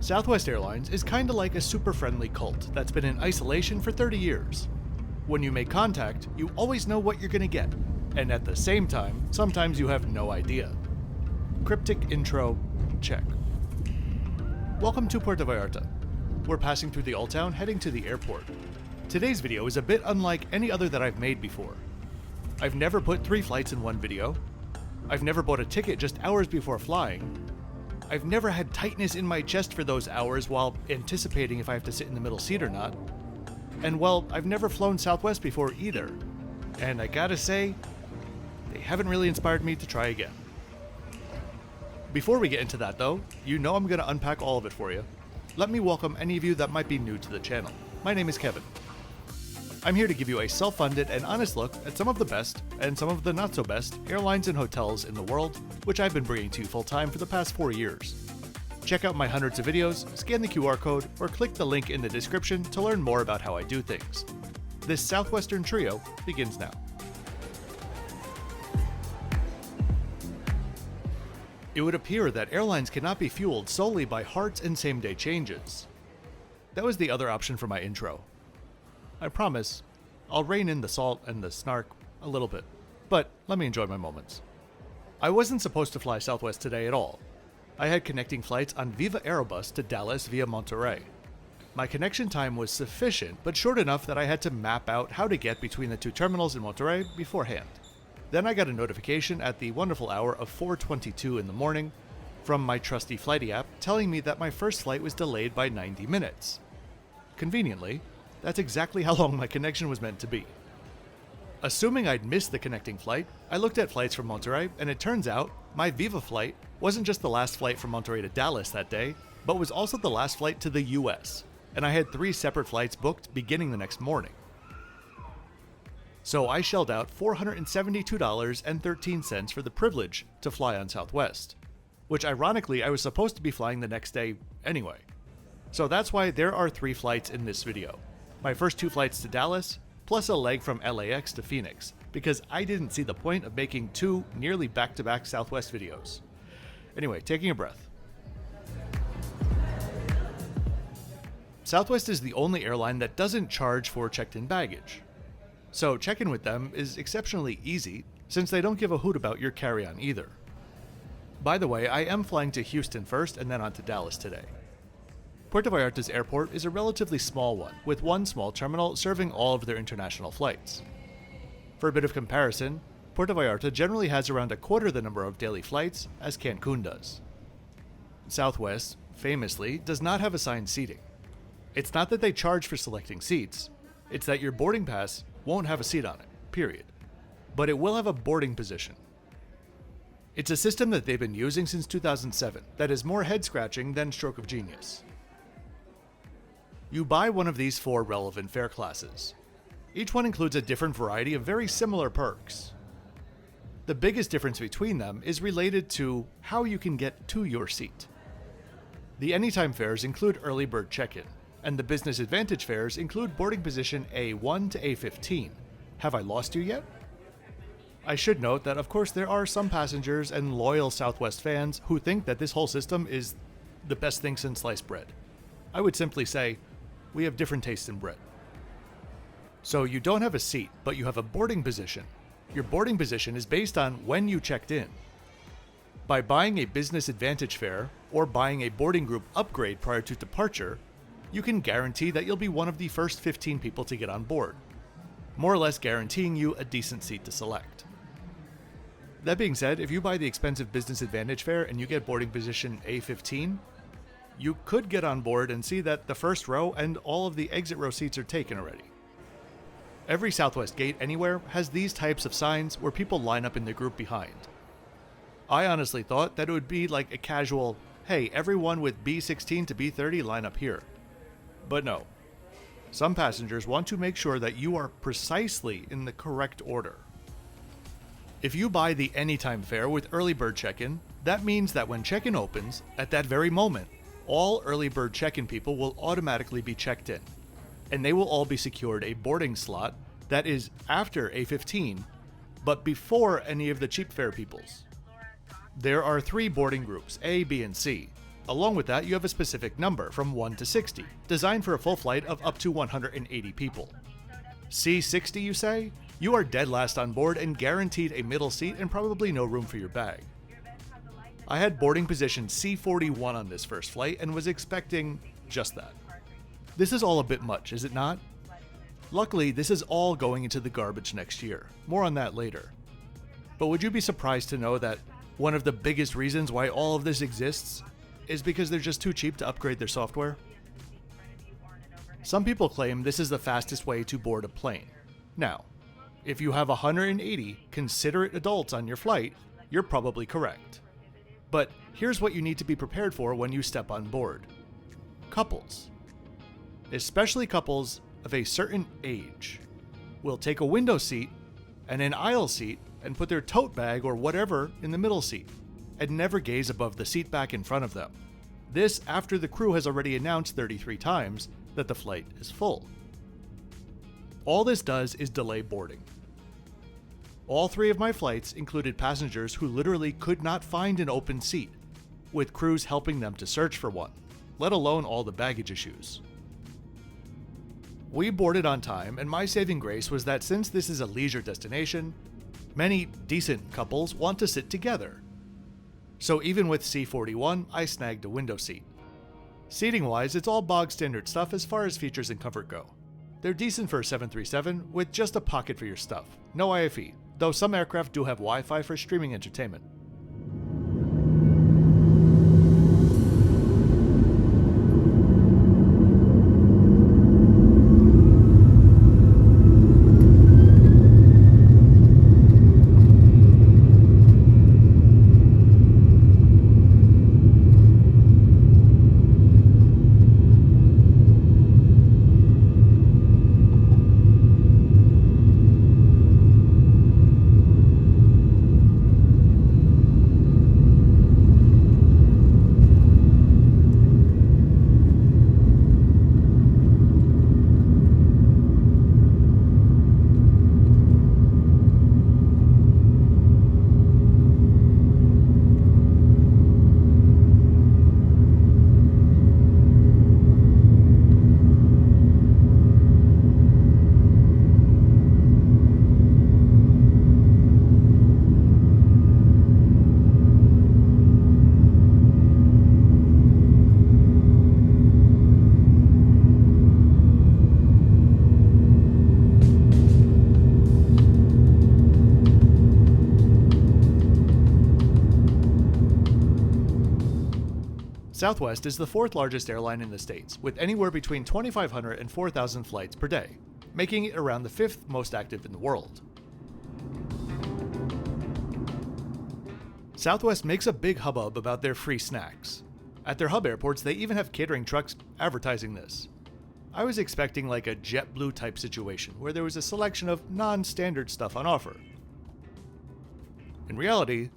Southwest Airlines is kinda like a super friendly cult that's been in isolation for 30 years. When you make contact, you always know what you're gonna get, and at the same time, sometimes you have no idea. Cryptic intro, check. Welcome to Puerto Vallarta. We're passing through the Old Town heading to the airport. Today's video is a bit unlike any other that I've made before. I've never put 3 flights in one video. I've never bought a ticket just hours before flying. I've never had tightness in my chest for those hours while anticipating if I have to sit in the middle seat or not. And well, I've never flown Southwest before either. And I gotta say, they haven't really inspired me to try again. Before we get into that though, you know I'm gonna unpack all of it for you. Let me welcome any of you that might be new to the channel. My name is Kevin. I'm here to give you a self-funded and honest look at some of the best, and some of the not so best, airlines and hotels in the world, which I've been bringing to you full-time for the past 4 years. Check out my hundreds of videos, scan the QR code, or click the link in the description to learn more about how I do things. This Southwestern trio begins now. It would appear that airlines cannot be fueled solely by hearts and same-day changes. That was the other option for my intro. I promise, I'll rein in the salt and the snark a little bit, but let me enjoy my moments. I wasn't supposed to fly Southwest today at all. I had connecting flights on Viva Aerobus to Dallas via Monterrey. My connection time was sufficient, but short enough that I had to map out how to get between the 2 terminals in Monterrey beforehand. Then I got a notification at the wonderful hour of 4:22 in the morning from my trusty flighty app telling me that my first flight was delayed by 90 minutes. Conveniently, that's exactly how long my connection was meant to be. Assuming I'd missed the connecting flight, I looked at flights from Monterrey, and it turns out my Viva flight wasn't just the last flight from Monterrey to Dallas that day, but was also the last flight to the US, and I had 3 separate flights booked beginning the next morning. So I shelled out $472.13 for the privilege to fly on Southwest, which ironically I was supposed to be flying the next day anyway. So that's why there are 3 flights in this video. My first 2 flights to Dallas, plus a leg from LAX to Phoenix, because I didn't see the point of making 2 nearly back-to-back Southwest videos. Anyway, taking a breath. Southwest is the only airline that doesn't charge for checked-in baggage. So check-in with them is exceptionally easy, since they don't give a hoot about your carry-on either. By the way, I am flying to Houston first and then on to Dallas today. Puerto Vallarta's airport is a relatively small one, with 1 small terminal serving all of their international flights. For a bit of comparison, Puerto Vallarta generally has around a quarter the number of daily flights as Cancun does. Southwest, famously, does not have assigned seating. It's not that they charge for selecting seats, it's that your boarding pass won't have a seat on it, period. But it will have a boarding position. It's a system that they've been using since 2007 that is more head-scratching than stroke of genius. You buy one of these 4 relevant fare classes. Each one includes a different variety of very similar perks. The biggest difference between them is related to how you can get to your seat. The Anytime fares include early bird check-in, and the Business Advantage fares include boarding position A1 to A15. Have I lost you yet? I should note that of course there are some passengers and loyal Southwest fans who think that this whole system is the best thing since sliced bread. I would simply say, we have different tastes in bread. So you don't have a seat, but you have a boarding position. Your boarding position is based on when you checked in. By buying a Business Advantage fare, or buying a boarding group upgrade prior to departure, you can guarantee that you'll be one of the first 15 people to get on board, more or less guaranteeing you a decent seat to select. That being said, if you buy the expensive Business Advantage fare and you get boarding position A15, you could get on board and see that the first row and all of the exit row seats are taken already. Every Southwest gate anywhere has these types of signs where people line up in the group behind. I honestly thought that it would be like a casual, hey, everyone with B16 to B30 line up here. But no. Some passengers want to make sure that you are precisely in the correct order. If you buy the Anytime fare with early bird check-in, that means that when check-in opens, at that very moment, all early bird check-in people will automatically be checked in, and they will all be secured a boarding slot that is after A15, but before any of the cheap fare peoples. There are 3 boarding groups, A, B, and C, Along with that, you have a specific number from 1 to 60, designed for a full flight of up to 180 people. C60, you say? You are dead last on board and guaranteed a middle seat and probably no room for your bag. I had boarding position C41 on this first flight and was expecting just that. This is all a bit much, is it not? Luckily, this is all going into the garbage next year. More on that later. But would you be surprised to know that one of the biggest reasons why all of this exists is because they're just too cheap to upgrade their software? Some people claim this is the fastest way to board a plane. Now, if you have 180 considerate adults on your flight, you're probably correct. But here's what you need to be prepared for when you step on board. Couples. Especially couples of a certain age will take a window seat and an aisle seat and put their tote bag or whatever in the middle seat, and never gaze above the seat back in front of them. This after the crew has already announced 33 times that the flight is full. All this does is delay boarding. All 3 of my flights included passengers who literally could not find an open seat, with crews helping them to search for one, let alone all the baggage issues. We boarded on time, and my saving grace was that since this is a leisure destination, many decent couples want to sit together. So even with C41, I snagged a window seat. Seating-wise, it's all bog standard stuff as far as features and comfort go. They're decent for a 737 with just a pocket for your stuff, no IFE, though some aircraft do have Wi-Fi for streaming entertainment. Southwest is the 4th largest airline in the States, with anywhere between 2,500 and 4,000 flights per day, making it around the 5th most active in the world. Southwest makes a big hubbub about their free snacks. At their hub airports, they even have catering trucks advertising this. I was expecting like a JetBlue type situation, where there was a selection of non-standard stuff on offer. In reality,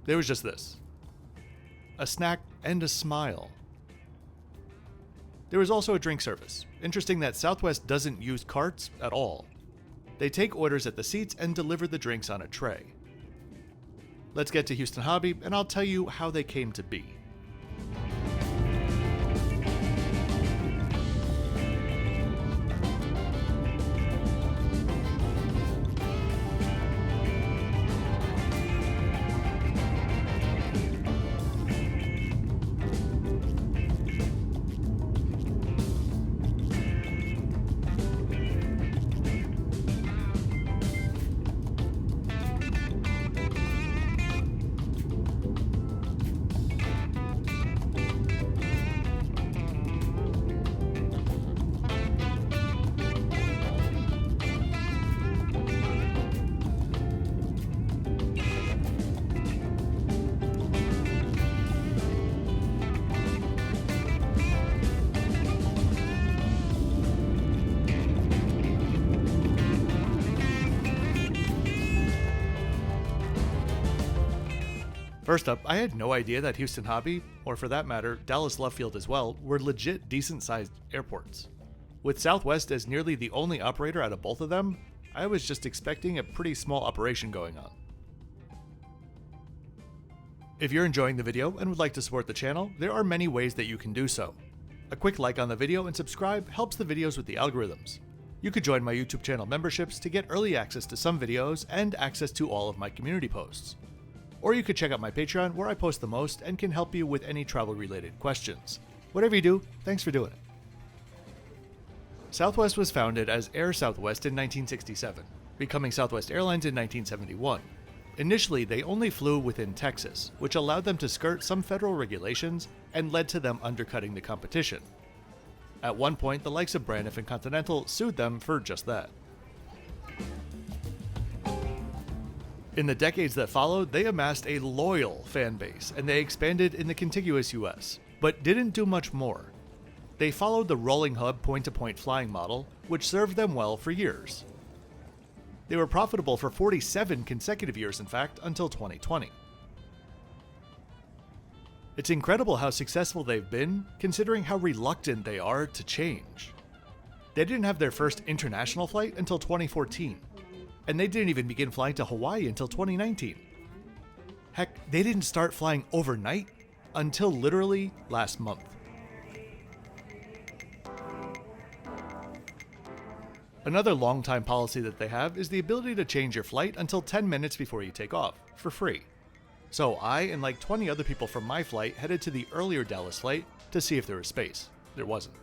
there was just this. A snack and a smile. There was also a drink service. Interesting that Southwest doesn't use carts at all. They take orders at the seats and deliver the drinks on a tray. Let's get to Houston Hobby, and I'll tell you how they came to be. First up, I had no idea that Houston Hobby, or for that matter, Dallas Love Field as well, were legit decent-sized airports. With Southwest as nearly the only operator out of both of them, I was just expecting a pretty small operation going on. If you're enjoying the video and would like to support the channel, there are many ways that you can do so. A quick like on the video and subscribe helps the videos with the algorithms. You could join my YouTube channel memberships to get early access to some videos and access to all of my community posts. Or you could check out my Patreon where I post the most and can help you with any travel related questions. Whatever you do, thanks for doing it. Southwest was founded as Air Southwest in 1967, becoming Southwest Airlines in 1971. Initially, they only flew within Texas, which allowed them to skirt some federal regulations and led to them undercutting the competition. At one point, the likes of Braniff and Continental sued them for just that. In the decades that followed, they amassed a loyal fan base, and they expanded in the contiguous US, but didn't do much more. They followed the rolling hub point-to-point flying model, which served them well for years. They were profitable for 47 consecutive years, in fact, until 2020. It's incredible how successful they've been, considering how reluctant they are to change. They didn't have their first international flight until 2014, and they didn't even begin flying to Hawaii until 2019. Heck, they didn't start flying overnight until literally last month. Another long-time policy that they have is the ability to change your flight until 10 minutes before you take off, for free. So I and like 20 other people from my flight headed to the earlier Dallas flight to see if there was space. There wasn't.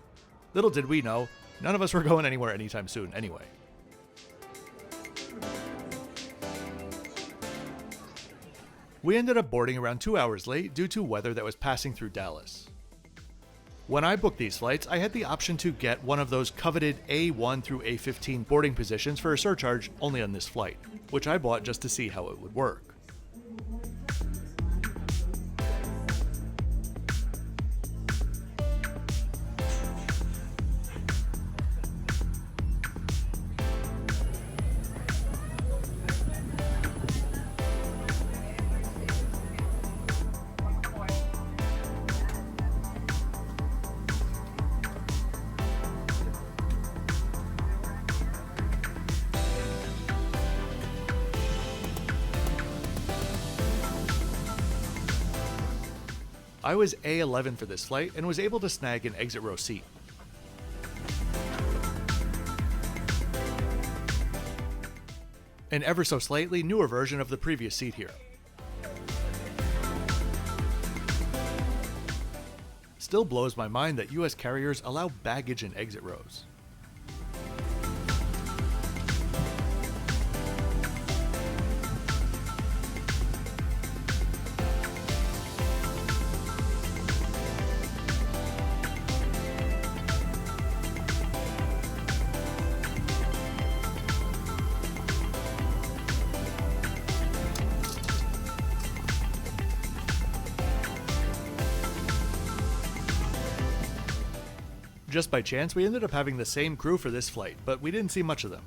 Little did we know, none of us were going anywhere anytime soon anyway. We ended up boarding around 2 hours late due to weather that was passing through Dallas. When I booked these flights, I had the option to get one of those coveted A1 through A15 boarding positions for a surcharge only on this flight, which I bought just to see how it would work. I was A11 for this flight and was able to snag an exit row seat. An ever so slightly newer version of the previous seat here. Still blows my mind that US carriers allow baggage in exit rows. Just by chance, we ended up having the same crew for this flight, but we didn't see much of them.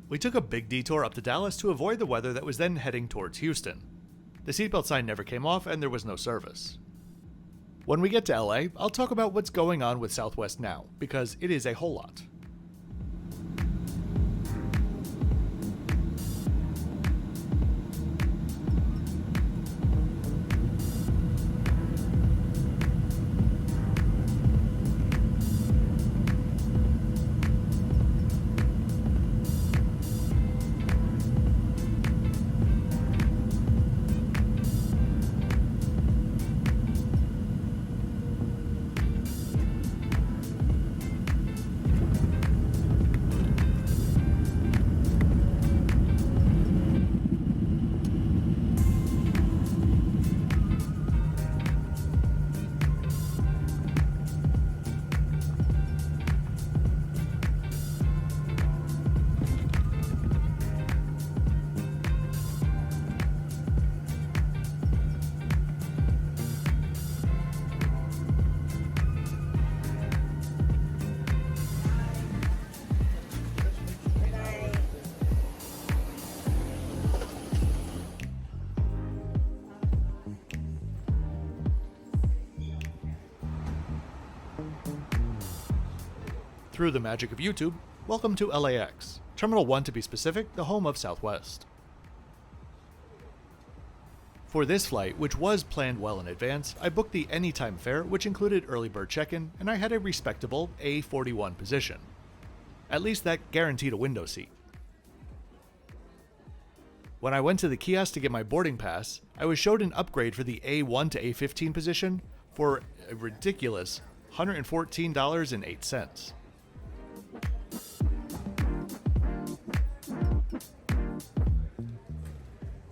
We took a big detour up to Dallas to avoid the weather that was then heading towards Houston. The seatbelt sign never came off and there was no service. When we get to LA, I'll talk about what's going on with Southwest now, because it is a whole lot. through the magic of YouTube, welcome to LAX, Terminal 1 to be specific, the home of Southwest. For this flight, which was planned well in advance, I booked the anytime fare, which included early bird check-in, and I had a respectable A41 position. At least that guaranteed a window seat. When I went to the kiosk to get my boarding pass, I was showed an upgrade for the A1 to A15 position for a ridiculous $114.08.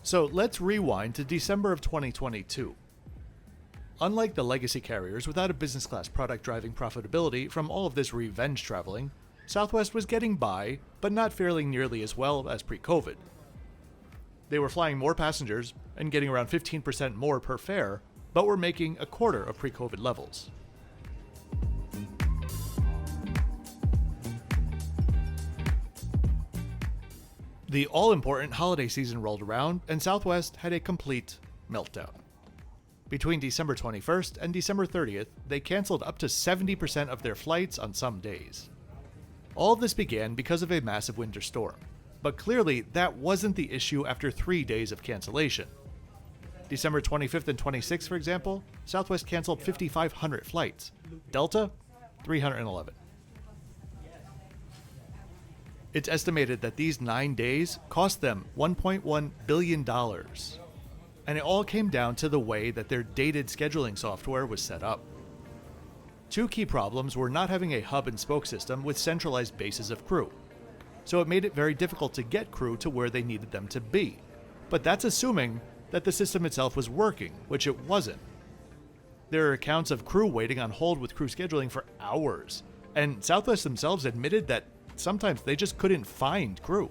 So let's rewind to December of 2022. Unlike the legacy carriers without a business class product driving profitability from all of this revenge traveling, Southwest was getting by, but not faring nearly as well as pre-COVID. They were flying more passengers and getting around 15% more per fare, but were making a quarter of pre-COVID levels. The all-important holiday season rolled around, and Southwest had a complete meltdown. Between December 21st and December 30th, they canceled up to 70% of their flights on some days. All of this began because of a massive winter storm, but clearly that wasn't the issue after 3 days of cancellation. December 25th and 26th, for example, Southwest canceled 5,500 flights. Delta, 311. It's estimated that these 9 days cost them $1.1 billion. And it all came down to the way that their dated scheduling software was set up. Two key problems were not having a hub and spoke system with centralized bases of crew. So it made it very difficult to get crew to where they needed them to be. But that's assuming that the system itself was working, which it wasn't. There are accounts of crew waiting on hold with crew scheduling for hours, and Southwest themselves admitted that sometimes they just couldn't find crew.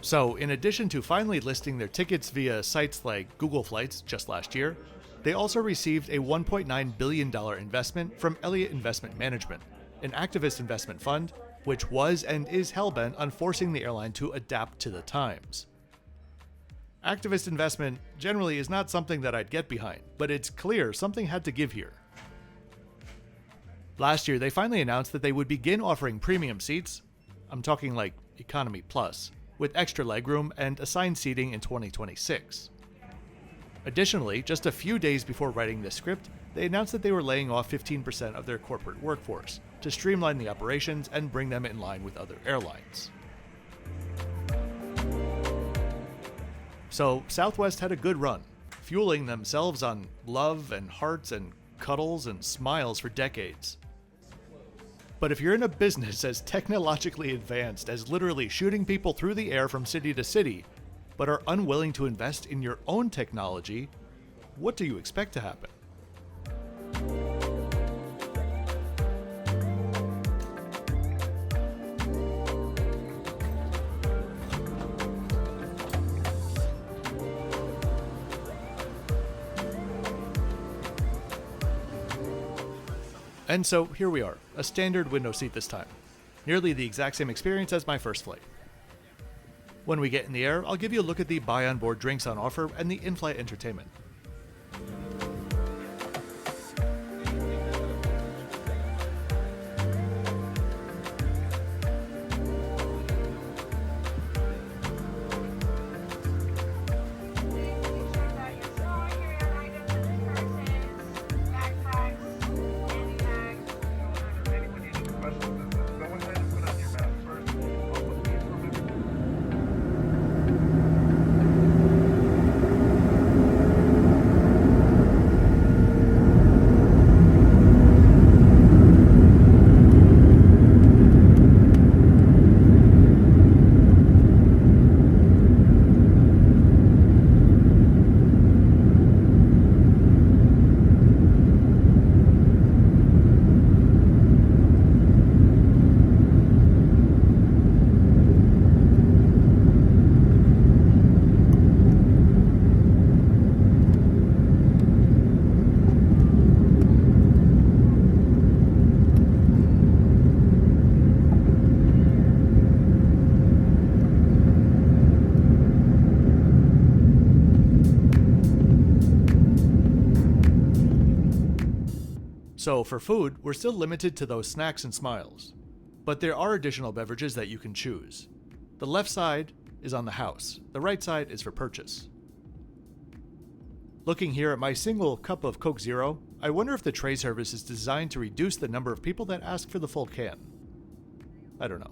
So, in addition to finally listing their tickets via sites like Google Flights just last year, they also received a $1.9 billion investment from Elliott Investment Management, an activist investment fund which was and is hellbent on forcing the airline to adapt to the times. Activist investment generally is not something that I'd get behind, but it's clear something had to give here. Last year, they finally announced that they would begin offering premium seats, I'm talking like Economy Plus, with extra legroom and assigned seating in 2026. Additionally, just a few days before writing this script, they announced that they were laying off 15% of their corporate workforce to streamline the operations and bring them in line with other airlines. So, Southwest had a good run, fueling themselves on love and hearts and cuddles and smiles for decades. But if you're in a business as technologically advanced as literally shooting people through the air from city to city, but are unwilling to invest in your own technology, what do you expect to happen? And so here we are, a standard window seat this time. Nearly the exact same experience as my first flight. When we get in the air, I'll give you a look at the buy on board drinks on offer and the in-flight entertainment. So for food, we're still limited to those snacks and smiles. But there are additional beverages that you can choose. The left side is on the house, the right side is for purchase. Looking here at my single cup of Coke Zero, I wonder if the tray service is designed to reduce the number of people that ask for the full can. I don't know.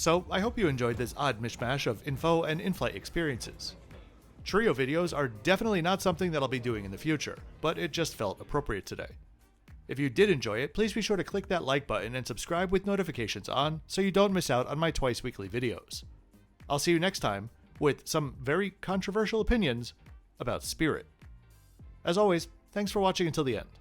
So I hope you enjoyed this odd mishmash of info and in-flight experiences. Trio videos are definitely not something that I'll be doing in the future, but it just felt appropriate today. If you did enjoy it, please be sure to click that like button and subscribe with notifications on so you don't miss out on my twice weekly videos. I'll see you next time with some very controversial opinions about Spirit. As always, thanks for watching until the end.